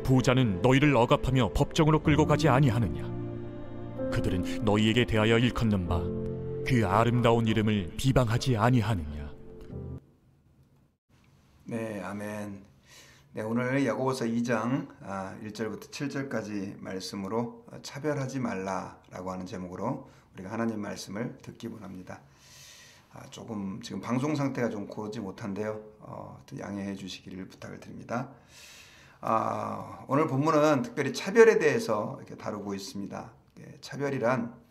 부자는 너희를 억압하며 법정으로 끌고 가지 아니하느냐? 그들은 너희에게 대하여 일컫는 바 그 아름다운 이름을 비방하지 아니하느냐? 네, 아멘. 네, 오늘 야고보서 2장 1절부터 7절까지 말씀으로 차별하지 말라라고 하는 제목으로 우리가 하나님 말씀을 듣기 원합니다. 조금 지금 방송 상태가 좀 고르지 못한데요. 양해해 주시기를 부탁을 드립니다. 오늘 본문은 특별히 차별에 대해서 이렇게 다루고 있습니다. 차별이란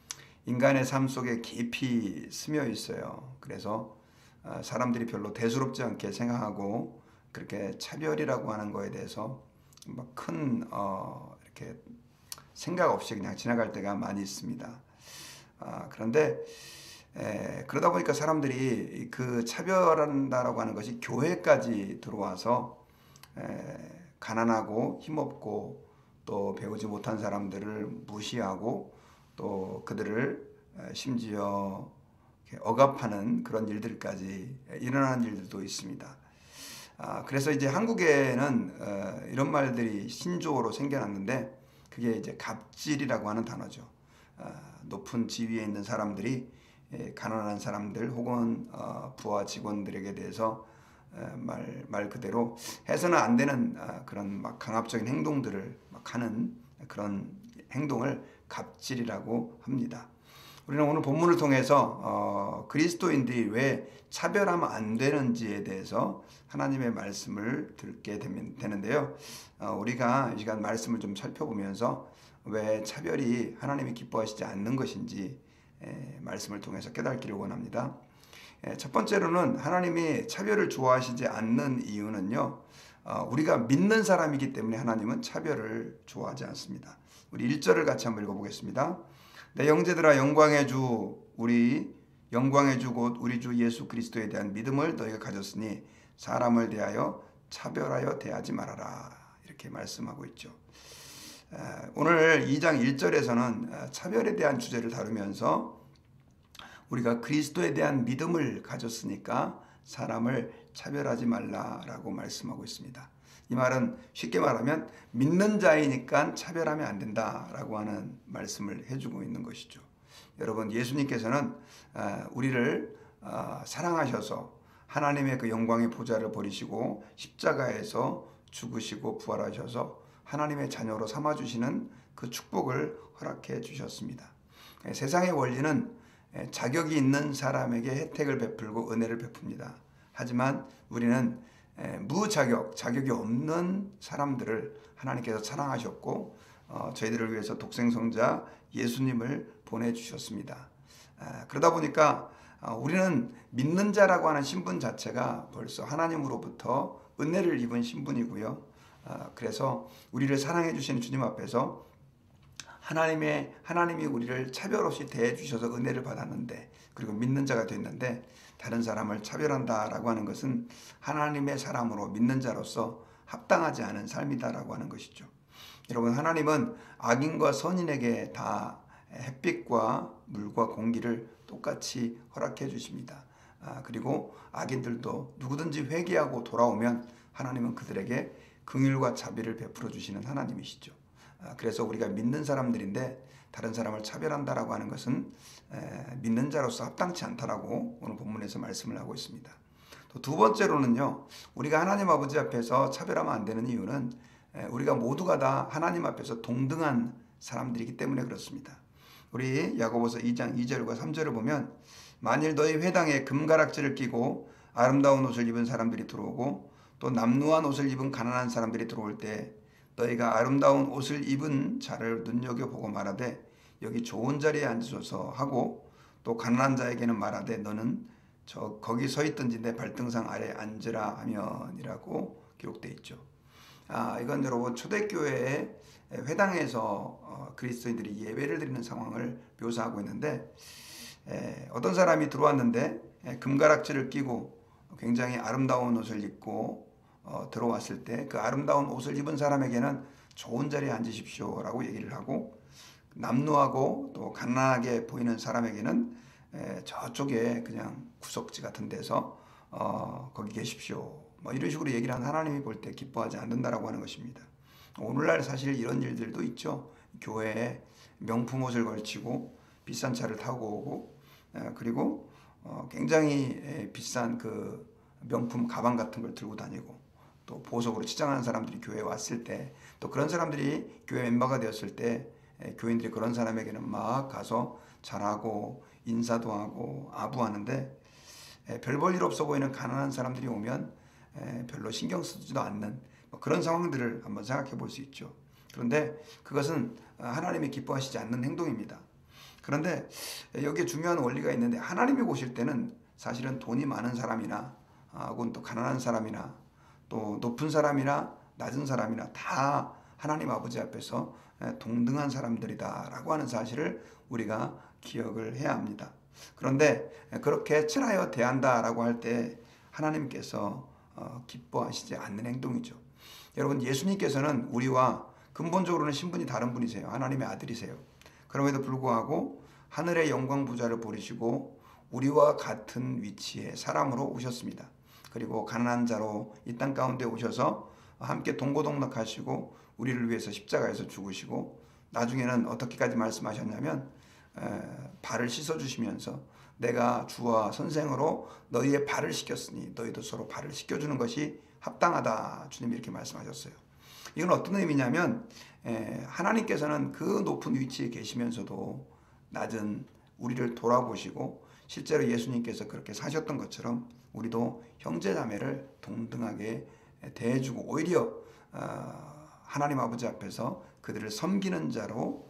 인간의 삶 속에 깊이 스며 있어요. 그래서 사람들이 별로 대수롭지 않게 생각하고 그렇게 차별이라고 하는 거에 대해서 막 큰 이렇게 생각 없이 그냥 지나갈 때가 많이 있습니다. 그런데 그러다 보니까 사람들이 그 차별한다라고 하는 것이 교회까지 들어와서 가난하고 힘없고 또 배우지 못한 사람들을 무시하고 또 그들을 심지어 억압하는 그런 일들까지 일어나는 일들도 있습니다. 그래서 이제 한국에는 이런 말들이 신조어로 생겨났는데 그게 이제 갑질이라고 하는 단어죠. 높은 지위에 있는 사람들이 가난한 사람들 혹은 부하 직원들에게 대해서 말 그대로 해서는 안 되는 그런 막 강압적인 행동들을 막 하는 그런 행동을 갑질이라고 합니다. 우리는 오늘 본문을 통해서 그리스도인들이 왜 차별하면 안 되는지에 대해서 하나님의 말씀을 듣게 되는데요. 우리가 이 시간 말씀을 좀 살펴보면서 왜 차별이 하나님이 기뻐하시지 않는 것인지 말씀을 통해서 깨닫기를 원합니다. 첫 번째로는 하나님이 차별을 좋아하시지 않는 이유는요. 우리가 믿는 사람이기 때문에 하나님은 차별을 좋아하지 않습니다. 우리 1절을 같이 한번 읽어보겠습니다. 내 형제들아 영광의 주 곧 우리 주 예수 그리스도에 대한 믿음을 너희가 가졌으니 사람을 대하여 차별하여 대하지 말아라. 이렇게 말씀하고 있죠. 오늘 2장 1절에서는 차별에 대한 주제를 다루면서 우리가 그리스도에 대한 믿음을 가졌으니까 사람을 차별하지 말라라고 말씀하고 있습니다. 이 말은 쉽게 말하면 믿는 자이니까 차별하면 안 된다라고 하는 말씀을 해주고 있는 것이죠. 여러분, 예수님께서는 우리를 사랑하셔서 하나님의 그 영광의 보좌를 버리시고 십자가에서 죽으시고 부활하셔서 하나님의 자녀로 삼아주시는 그 축복을 허락해 주셨습니다. 세상의 원리는 자격이 있는 사람에게 혜택을 베풀고 은혜를 베풉니다. 하지만 우리는 자격이 없는 사람들을 하나님께서 사랑하셨고 저희들을 위해서 독생성자 예수님을 보내주셨습니다. 그러다 보니까 우리는 믿는 자라고 하는 신분 자체가 벌써 하나님으로부터 은혜를 입은 신분이고요. 그래서 우리를 사랑해 주시는 주님 앞에서 하나님이 우리를 차별 없이 대해 주셔서 은혜를 받았는데 그리고 믿는 자가 됐는데 다른 사람을 차별한다라고 하는 것은 하나님의 사람으로 믿는 자로서 합당하지 않은 삶이다라고 하는 것이죠. 여러분, 하나님은 악인과 선인에게 다 햇빛과 물과 공기를 똑같이 허락해 주십니다. 그리고 악인들도 누구든지 회개하고 돌아오면 하나님은 그들에게 긍휼과 자비를 베풀어 주시는 하나님이시죠. 그래서 우리가 믿는 사람들인데 다른 사람을 차별한다라고 하는 것은 믿는 자로서 합당치 않다라고 오늘 본문에서 말씀을 하고 있습니다. 또 두 번째로는요, 우리가 하나님 아버지 앞에서 차별하면 안 되는 이유는 우리가 모두가 다 하나님 앞에서 동등한 사람들이기 때문에 그렇습니다. 우리 야고보서 2장 2절과 3절을 보면 만일 너희 회당에 금가락지를 끼고 아름다운 옷을 입은 사람들이 들어오고 또 남루한 옷을 입은 가난한 사람들이 들어올 때 너희가 아름다운 옷을 입은 자를 눈여겨보고 말하되 여기 좋은 자리에 앉으소서 하고 또 가난한 자에게는 말하되 너는 거기 서 있든지 내 발등상 아래 앉으라 하면이라고 기록되어 있죠. 이건 여러분 초대교회의 회당에서 그리스도인들이 예배를 드리는 상황을 묘사하고 있는데 어떤 사람이 들어왔는데 금가락지를 끼고 굉장히 아름다운 옷을 입고 들어왔을 때 그 아름다운 옷을 입은 사람에게는 좋은 자리에 앉으십시오라고 얘기를 하고 남루하고 또 가난하게 보이는 사람에게는 저쪽에 그냥 구석지 같은 데서 거기 계십시오 뭐 이런 식으로 얘기를 하는 하나님이 볼 때 기뻐하지 않는다라고 하는 것입니다. 오늘날 사실 이런 일들도 있죠. 교회에 명품 옷을 걸치고 비싼 차를 타고 오고 그리고 굉장히 비싼 그 명품 가방 같은 걸 들고 다니고 또 보석으로 치장하는 사람들이 교회에 왔을 때 또 그런 사람들이 교회 멤버가 되었을 때 교인들이 그런 사람에게는 막 가서 잘하고 인사도 하고 아부하는데 별 볼 일 없어 보이는 가난한 사람들이 오면 별로 신경 쓰지도 않는 그런 상황들을 한번 생각해 볼 수 있죠. 그런데 그것은 하나님이 기뻐하시지 않는 행동입니다. 그런데 여기에 중요한 원리가 있는데 하나님이 보실 때는 사실은 돈이 많은 사람이나 혹은 또 가난한 사람이나 또 높은 사람이나 낮은 사람이나 다 하나님 아버지 앞에서 동등한 사람들이다라고 하는 사실을 우리가 기억을 해야 합니다. 그런데 그렇게 칠하여 대한다라고 할 때 하나님께서 기뻐하시지 않는 행동이죠. 여러분, 예수님께서는 우리와 근본적으로는 신분이 다른 분이세요. 하나님의 아들이세요. 그럼에도 불구하고 하늘의 영광 부자를 버리시고 우리와 같은 위치의 사람으로 오셨습니다. 그리고 가난한 자로 이 땅 가운데 오셔서 함께 동고동락하시고 우리를 위해서 십자가에서 죽으시고 나중에는 어떻게까지 말씀하셨냐면 발을 씻어주시면서 내가 주와 선생으로 너희의 발을 씻겼으니 너희도 서로 발을 씻겨주는 것이 합당하다. 주님이 이렇게 말씀하셨어요. 이건 어떤 의미냐면 하나님께서는 그 높은 위치에 계시면서도 낮은 우리를 돌아보시고 실제로 예수님께서 그렇게 사셨던 것처럼 우리도 형제자매를 동등하게 대해주고 오히려 하나님 아버지 앞에서 그들을 섬기는 자로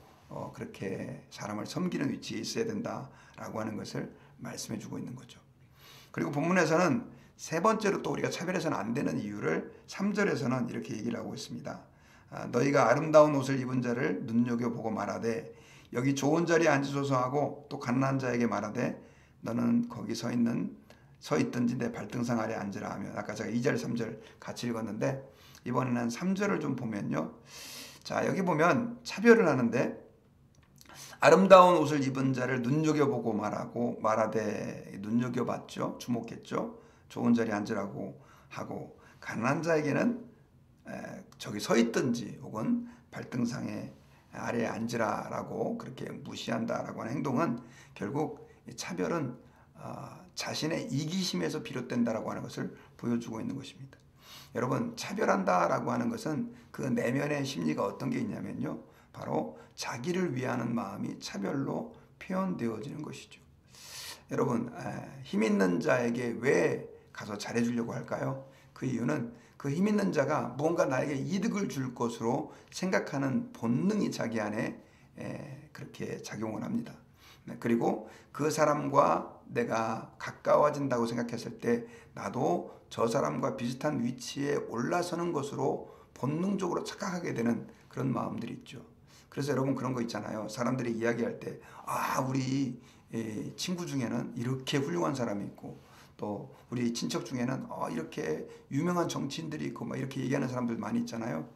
그렇게 사람을 섬기는 위치에 있어야 된다라고 하는 것을 말씀해 주고 있는 거죠. 그리고 본문에서는 세 번째로 또 우리가 차별해서는 안 되는 이유를 3절에서는 이렇게 얘기를 하고 있습니다. 너희가 아름다운 옷을 입은 자를 눈여겨보고 말하되 여기 좋은 자리에 앉으소서 하고 또 가난한 자에게 말하되 너는 거기 서 있든지 내 발등상 아래 앉으라 하면 아까 제가 2절 3절 같이 읽었는데 이번에는 3절을 좀 보면요. 자, 여기 보면 차별을 하는데 아름다운 옷을 입은 자를 눈여겨보고 말하되 눈여겨봤죠. 주목했죠. 좋은 자리에 앉으라고 하고 가난한 자에게는 저기 서 있든지 혹은 발등상에 아래에 앉으라라고 그렇게 무시한다라고 하는 행동은 결국 차별은 자신의 이기심에서 비롯된다라고 하는 것을 보여주고 있는 것입니다. 여러분, 차별한다라고 하는 것은 그 내면의 심리가 어떤 게 있냐면요. 바로 자기를 위하는 마음이 차별로 표현되어지는 것이죠. 여러분, 힘 있는 자에게 왜 가서 잘해주려고 할까요? 그 이유는 그 힘 있는 자가 무언가 나에게 이득을 줄 것으로 생각하는 본능이 자기 안에 그렇게 작용을 합니다. 그리고 그 사람과 내가 가까워진다고 생각했을 때 나도 저 사람과 비슷한 위치에 올라서는 것으로 본능적으로 착각하게 되는 그런 마음들이 있죠. 그래서 여러분 그런 거 있잖아요. 사람들이 이야기할 때 우리 친구 중에는 이렇게 훌륭한 사람이 있고 또 우리 친척 중에는 이렇게 유명한 정치인들이 있고 막 이렇게 얘기하는 사람들 많이 있잖아요.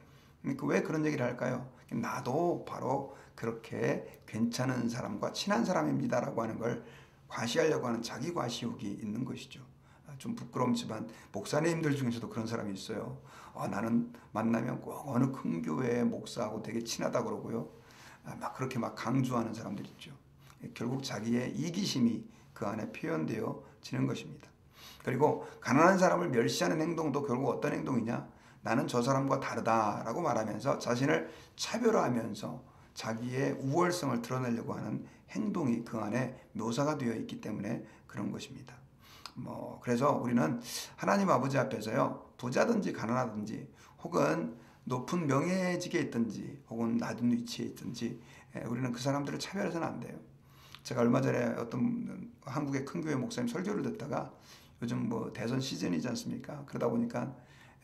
그러니까 왜 그런 얘기를 할까요? 나도 바로 그렇게 괜찮은 사람과 친한 사람입니다라고 하는 걸 과시하려고 하는 자기 과시욕이 있는 것이죠. 좀 부끄럽지만 목사님들 중에서도 그런 사람이 있어요. 나는 만나면 꼭 어느 큰 교회 목사하고 되게 친하다 그러고요. 막 그렇게 막 강조하는 사람들 있죠. 결국 자기의 이기심이 그 안에 표현되어지는 것입니다. 그리고 가난한 사람을 멸시하는 행동도 결국 어떤 행동이냐? 나는 저 사람과 다르다라고 말하면서 자신을 차별화하면서 자기의 우월성을 드러내려고 하는 행동이 그 안에 묘사가 되어 있기 때문에 그런 것입니다. 그래서 우리는 하나님 아버지 앞에서요, 부자든지 가난하든지 혹은 높은 명예직에 있든지 혹은 낮은 위치에 있든지 우리는 그 사람들을 차별해서는 안 돼요. 제가 얼마 전에 어떤 한국의 큰 교회 목사님 설교를 듣다가 요즘 대선 시즌이지 않습니까? 그러다 보니까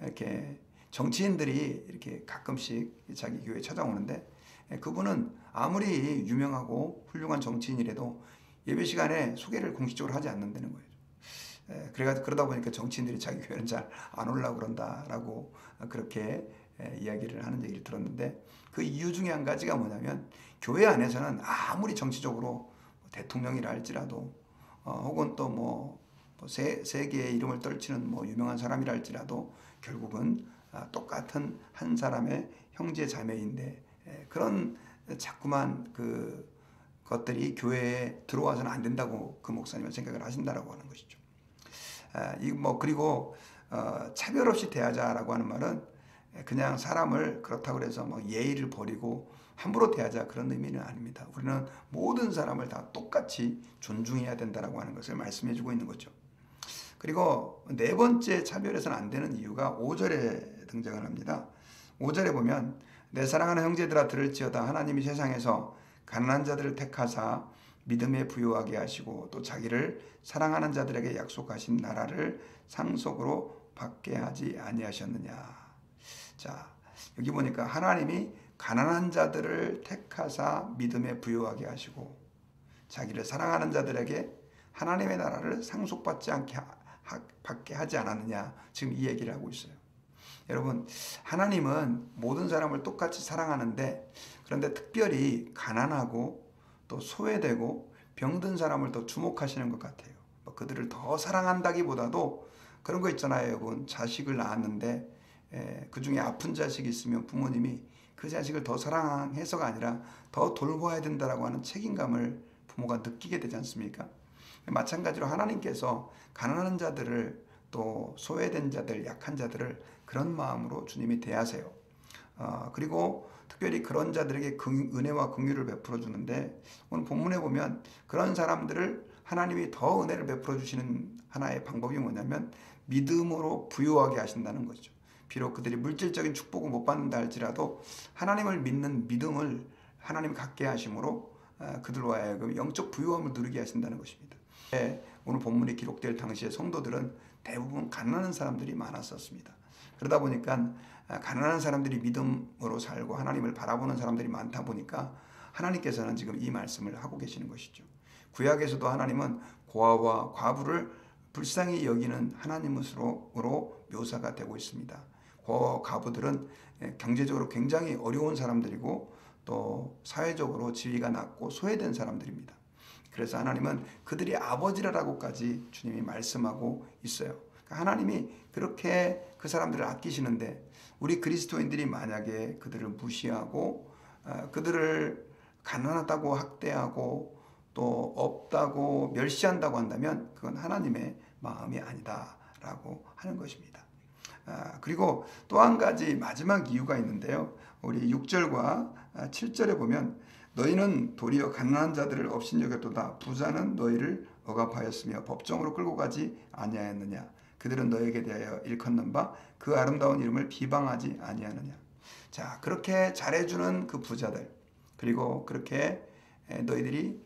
이렇게 정치인들이 이렇게 가끔씩 자기 교회에 찾아오는데 그분은 아무리 유명하고 훌륭한 정치인이라도 예배 시간에 소개를 공식적으로 하지 않는다는 거예요. 그러다 보니까 정치인들이 자기 교회는 잘 안 오려고 그런다라고 그렇게 이야기를 하는 얘기를 들었는데 그 이유 중에 한 가지가 뭐냐면 교회 안에서는 아무리 정치적으로 대통령이라 할지라도 혹은 또 세계의 이름을 떨치는 유명한 사람이라 할지라도 결국은 똑같은 한 사람의 형제 자매인데 그런 자꾸만 그 것들이 교회에 들어와서는 안 된다고 그 목사님은 생각을 하신다라고 하는 것이죠. 그리고 차별 없이 대하자라고 하는 말은 그냥 사람을 그렇다고 해서 뭐 예의를 버리고 함부로 대하자 그런 의미는 아닙니다. 우리는 모든 사람을 다 똑같이 존중해야 된다라고 하는 것을 말씀해 주고 있는 거죠. 그리고 네 번째 차별해서는 안 되는 이유가 5절에 등장을 합니다. 5절에 보면 내 사랑하는 형제들아 들을지어다 하나님이 세상에서 가난한 자들을 택하사 믿음에 부유하게 하시고 또 자기를 사랑하는 자들에게 약속하신 나라를 상속으로 받게 하지 아니하셨느냐. 자, 여기 보니까 하나님이 가난한 자들을 택하사 믿음에 부유하게 하시고 자기를 사랑하는 자들에게 하나님의 나라를 상속받지 않게 받게 하지 않았느냐. 지금 이 얘기를 하고 있어요. 여러분, 하나님은 모든 사람을 똑같이 사랑하는데 그런데 특별히 가난하고 또 소외되고 병든 사람을 더 주목하시는 것 같아요. 그들을 더 사랑한다기보다도 그런 거 있잖아요. 여러분, 자식을 낳았는데 그 중에 아픈 자식이 있으면 부모님이 그 자식을 더 사랑해서가 아니라 더 돌봐야 된다라고 하는 책임감을 부모가 느끼게 되지 않습니까? 마찬가지로 하나님께서 가난한 자들을 또 소외된 자들, 약한 자들을 그런 마음으로 주님이 대하세요. 그리고 특별히 그런 자들에게 은혜와 긍휼을 베풀어 주는데 오늘 본문에 보면 그런 사람들을 하나님이 더 은혜를 베풀어 주시는 하나의 방법이 뭐냐면 믿음으로 부유하게 하신다는 거죠. 비록 그들이 물질적인 축복을 못 받는다 할지라도 하나님을 믿는 믿음을 하나님이 갖게 하심으로 그들로 하여금 영적 부유함을 누리게 하신다는 것입니다. 오늘 본문이 기록될 당시의 성도들은 대부분 가난한 사람들이 많았었습니다. 그러다 보니까 가난한 사람들이 믿음으로 살고 하나님을 바라보는 사람들이 많다 보니까 하나님께서는 지금 이 말씀을 하고 계시는 것이죠. 구약에서도 하나님은 고아와 과부를 불쌍히 여기는 하나님으로 묘사가 되고 있습니다. 고아와 과부들은 경제적으로 굉장히 어려운 사람들이고 또 사회적으로 지위가 낮고 소외된 사람들입니다. 그래서 하나님은 그들이 아버지라고까지 주님이 말씀하고 있어요. 하나님이 그렇게 그 사람들을 아끼시는데 우리 그리스도인들이 만약에 그들을 무시하고 그들을 가난하다고 학대하고 또 없다고 멸시한다고 한다면 그건 하나님의 마음이 아니다라고 하는 것입니다. 그리고 또 한 가지 마지막 이유가 있는데요. 우리 6절과 7절에 보면 너희는 도리어 가난한 자들을 업신여겼도다. 부자는 너희를 억압하였으며 법정으로 끌고 가지 아니하였느냐. 그들은 너에게 대하여 일컫는 바 그 아름다운 이름을 비방하지 아니하느냐. 자, 그렇게 잘해주는 그 부자들, 그리고 그렇게 너희들이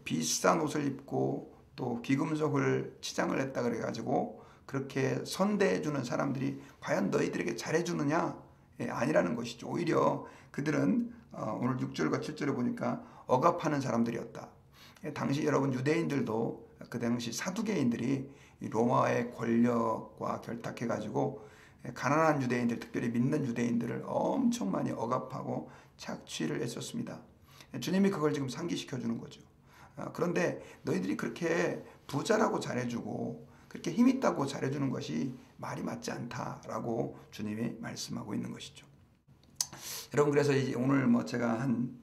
비싼 옷을 입고 또 귀금속을 치장을 했다 그래가지고 그렇게 선대해주는 사람들이 과연 너희들에게 잘해주느냐? 아니라는 것이죠. 오히려 그들은 오늘 6절과 7절에 보니까 억압하는 사람들이었다. 당시 여러분 유대인들도 그 당시 사두개인들이 로마의 권력과 결탁해가지고 가난한 유대인들, 특별히 믿는 유대인들을 엄청 많이 억압하고 착취를 했었습니다. 주님이 그걸 지금 상기시켜주는 거죠. 그런데 너희들이 그렇게 부자라고 잘해주고 그렇게 힘있다고 잘해주는 것이 말이 맞지 않다라고 주님이 말씀하고 있는 것이죠. 여러분, 그래서 오늘 제가 한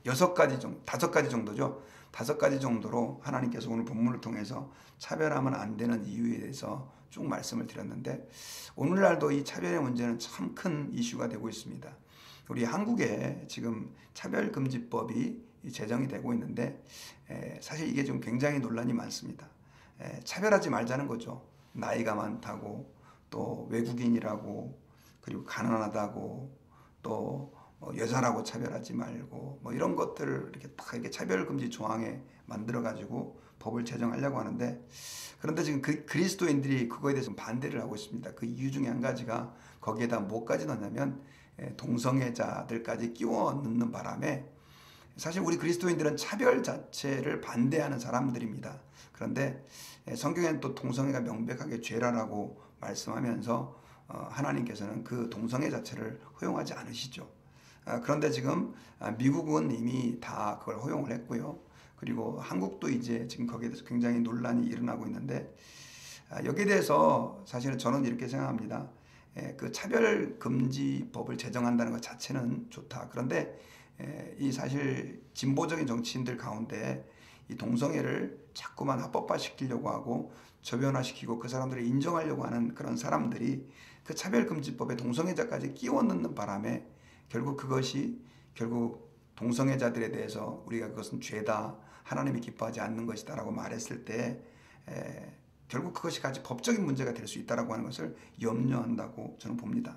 6가지 정도, 5가지 정도죠. 5가지 정도로 하나님께서 오늘 본문을 통해서 차별하면 안 되는 이유에 대해서 쭉 말씀을 드렸는데 오늘날도 이 차별의 문제는 참 큰 이슈가 되고 있습니다. 우리 한국에 지금 차별금지법이 제정이 되고 있는데 사실 이게 지금 굉장히 논란이 많습니다. 차별하지 말자는 거죠. 나이가 많다고 또 외국인이라고 그리고 가난하다고 또 여자라고 차별하지 말고 이런 것들을 이렇게 딱 이렇게 차별금지 조항에 만들어 가지고 법을 제정하려고 하는데 그런데 지금 그리스도인들이 그거에 대해서 반대를 하고 있습니다. 그 이유 중에 한 가지가 거기에다 뭐까지 넣냐면 동성애자들까지 끼워 넣는 바람에 사실 우리 그리스도인들은 차별 자체를 반대하는 사람들입니다. 그런데 성경에는 또 동성애가 명백하게 죄라라고 말씀하면서 하나님께서는 그 동성애 자체를 허용하지 않으시죠. 그런데 지금 미국은 이미 다 그걸 허용을 했고요. 그리고 한국도 이제 지금 거기에 대해서 굉장히 논란이 일어나고 있는데 여기에 대해서 사실은 저는 이렇게 생각합니다. 그 차별금지법을 제정한다는 것 자체는 좋다. 그런데 이 사실 진보적인 정치인들 가운데 이 동성애를 자꾸만 합법화시키려고 하고 저변화시키고 그 사람들을 인정하려고 하는 그런 사람들이 그 차별금지법에 동성애자까지 끼워 넣는 바람에 결국 그것이 결국 동성애자들에 대해서 우리가 그것은 죄다, 하나님이 기뻐하지 않는 것이다 라고 말했을 때 결국 그것이 같이 법적인 문제가 될 수 있다고 하는 것을 염려한다고 저는 봅니다.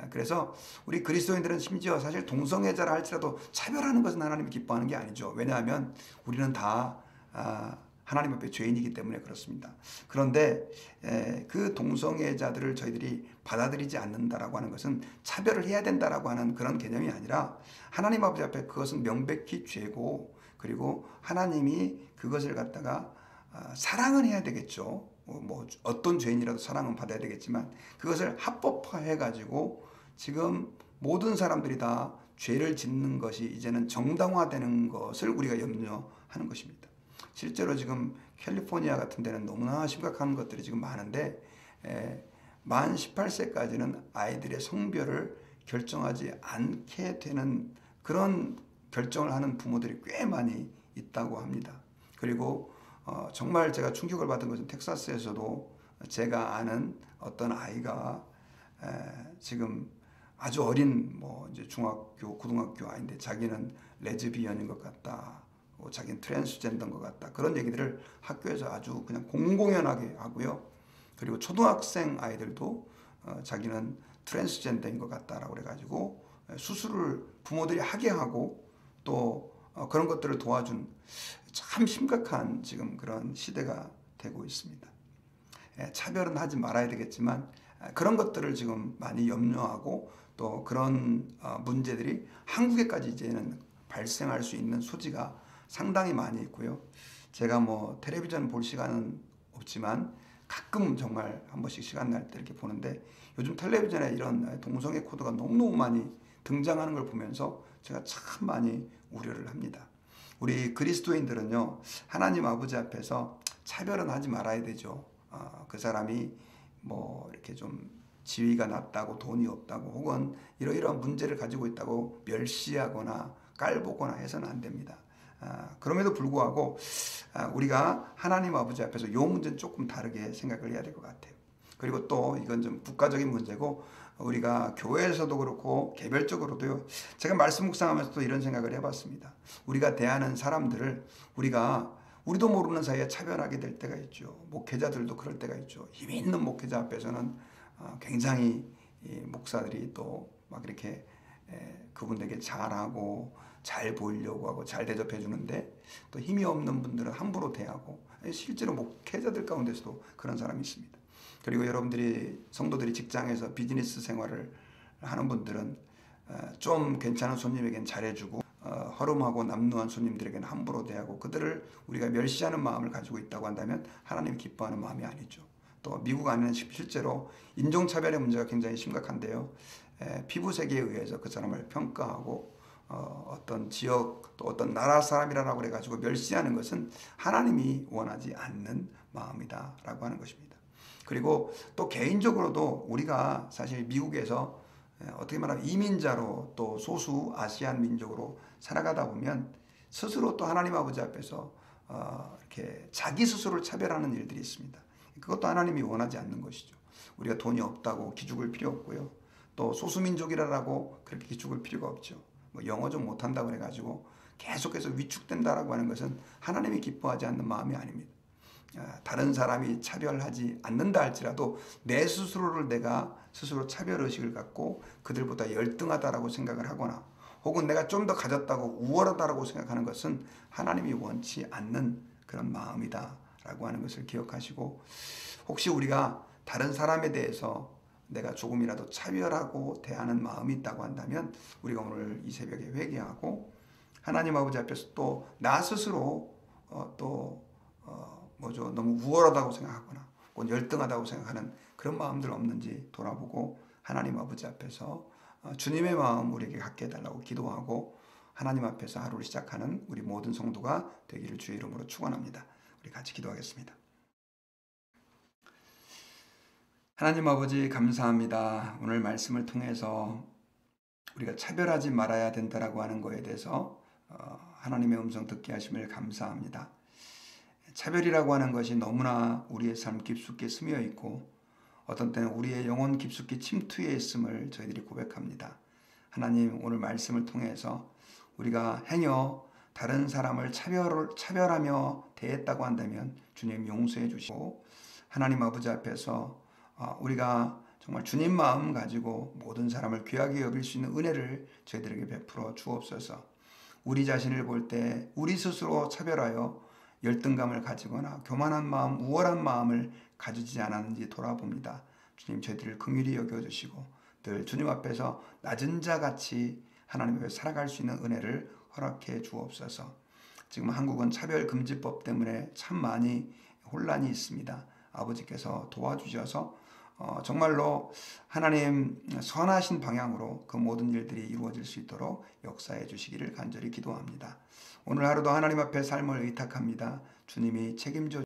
그래서 우리 그리스도인들은 심지어 사실 동성애자라 할지라도 차별하는 것은 하나님이 기뻐하는 게 아니죠. 왜냐하면 우리는 다 하나님 앞에 죄인이기 때문에 그렇습니다. 그런데 그 동성애자들을 저희들이 받아들이지 않는다라고 하는 것은 차별을 해야 된다라고 하는 그런 개념이 아니라 하나님 아버지 앞에 그것은 명백히 죄고, 그리고 하나님이 그것을 갖다가 사랑은 해야 되겠죠. 뭐 어떤 죄인이라도 사랑은 받아야 되겠지만 그것을 합법화해 가지고 지금 모든 사람들이 다 죄를 짓는 것이 이제는 정당화되는 것을 우리가 염려하는 것입니다. 실제로 지금 캘리포니아 같은 데는 너무나 심각한 것들이 지금 많은데 만 18세까지는 아이들의 성별을 결정하지 않게 되는 그런 결정을 하는 부모들이 꽤 많이 있다고 합니다. 그리고 정말 제가 충격을 받은 것은 텍사스에서도 제가 아는 어떤 아이가 지금 아주 어린 뭐 이제 중학교, 고등학교 아이인데 자기는 레즈비언인 것 같다, 자기는 트랜스젠더인 것 같다, 그런 얘기들을 학교에서 아주 그냥 공공연하게 하고요. 그리고 초등학생 아이들도 자기는 트랜스젠더인 것 같다라고 그래가지고 수술을 부모들이 하게 하고 또 그런 것들을 도와준 참 심각한 지금 그런 시대가 되고 있습니다. 차별은 하지 말아야 되겠지만 그런 것들을 지금 많이 염려하고 또 그런 문제들이 한국에까지 이제는 발생할 수 있는 소지가 상당히 많이 있고요. 제가 뭐 텔레비전 볼 시간은 없지만 가끔 정말 한 번씩 시간 날 때 이렇게 보는데 요즘 텔레비전에 이런 동성애 코드가 너무너무 많이 등장하는 걸 보면서 제가 참 많이 우려를 합니다. 우리 그리스도인들은요, 하나님 아버지 앞에서 차별은 하지 말아야 되죠. 그 사람이 뭐 이렇게 좀 지위가 낮다고, 돈이 없다고, 혹은 이러이러한 문제를 가지고 있다고 멸시하거나 깔보거나 해서는 안 됩니다. 그럼에도 불구하고 우리가 하나님 아버지 앞에서 이 문제는 조금 다르게 생각을 해야 될 것 같아요. 그리고 또 이건 좀 국가적인 문제고 우리가 교회에서도 그렇고 개별적으로도요. 제가 말씀 묵상하면서도 이런 생각을 해봤습니다. 우리가 대하는 사람들을 우리도 모르는 사이에 차별하게 될 때가 있죠. 목회자들도 그럴 때가 있죠. 힘 있는 목회자 앞에서는 굉장히 목사들이 또 막 이렇게 그분에게 잘하고 잘 보이려고 하고 잘 대접해 주는데 또 힘이 없는 분들은 함부로 대하고, 실제로 목회자들 가운데서도 그런 사람이 있습니다. 그리고 여러분들이 성도들이 직장에서 비즈니스 생활을 하는 분들은 좀 괜찮은 손님에겐 잘해주고 허름하고 남루한 손님들에게는 함부로 대하고 그들을 우리가 멸시하는 마음을 가지고 있다고 한다면 하나님이 기뻐하는 마음이 아니죠. 또 미국 안에는 실제로 인종차별의 문제가 굉장히 심각한데요. 피부색에 의해서 그 사람을 평가하고 어떤 지역 또 어떤 나라 사람이라고 그래가지고 멸시하는 것은 하나님이 원하지 않는 마음이다 라고 하는 것입니다. 그리고 또 개인적으로도 우리가 사실 미국에서 어떻게 말하면 이민자로 또 소수 아시안 민족으로 살아가다 보면 스스로 또 하나님 아버지 앞에서 이렇게 자기 스스로를 차별하는 일들이 있습니다. 그것도 하나님이 원하지 않는 것이죠. 우리가 돈이 없다고 기죽을 필요 없고요. 또 소수민족이라고 그렇게 기죽을 필요가 없죠. 뭐 영어 좀 못한다고 그래가지고 계속해서 위축된다라고 하는 것은 하나님이 기뻐하지 않는 마음이 아닙니다. 다른 사람이 차별하지 않는다 할지라도 내 스스로를 내가 스스로 차별의식을 갖고 그들보다 열등하다라고 생각을 하거나 혹은 내가 좀 더 가졌다고 우월하다라고 생각하는 것은 하나님이 원치 않는 그런 마음이다라고 하는 것을 기억하시고, 혹시 우리가 다른 사람에 대해서 내가 조금이라도 차별하고 대하는 마음이 있다고 한다면 우리가 오늘 이 새벽에 회개하고 하나님 아버지 앞에서 또 나 스스로 너무 우월하다고 생각하거나 혹은 열등하다고 생각하는 그런 마음들 없는지 돌아보고 하나님 아버지 앞에서 주님의 마음 우리에게 갖게 해달라고 기도하고 하나님 앞에서 하루를 시작하는 우리 모든 성도가 되기를 주의 이름으로 축원합니다. 우리 같이 기도하겠습니다. 하나님 아버지 감사합니다. 오늘 말씀을 통해서 우리가 차별하지 말아야 된다라고 하는 거에 대해서 하나님의 음성 듣게 하심을 감사합니다. 차별이라고 하는 것이 너무나 우리의 삶 깊숙이 스며 있고 어떤 때는 우리의 영혼 깊숙이 침투해 있음을 저희들이 고백합니다. 하나님 오늘 말씀을 통해서 우리가 행여 다른 사람을 차별하며 대했다고 한다면 주님 용서해 주시고 하나님 아버지 앞에서 우리가 정말 주님 마음 가지고 모든 사람을 귀하게 여길 수 있는 은혜를 저희들에게 베풀어 주옵소서. 우리 자신을 볼 때 우리 스스로 차별하여 열등감을 가지거나 교만한 마음, 우월한 마음을 가지지 않았는지 돌아봅니다. 주님 저희들을 긍휼히 여겨주시고 늘 주님 앞에서 낮은 자같이 하나님 앞에 살아갈 수 있는 은혜를 허락해 주옵소서. 지금 한국은 차별금지법 때문에 참 많이 혼란이 있습니다. 아버지께서 도와주셔서 정말로 하나님 선하신 방향으로 그 모든 일들이 이루어질 수 있도록 역사해 주시기를 간절히 기도합니다. 오늘 하루도 하나님 앞에 삶을 의탁합니다. 주님이 책임져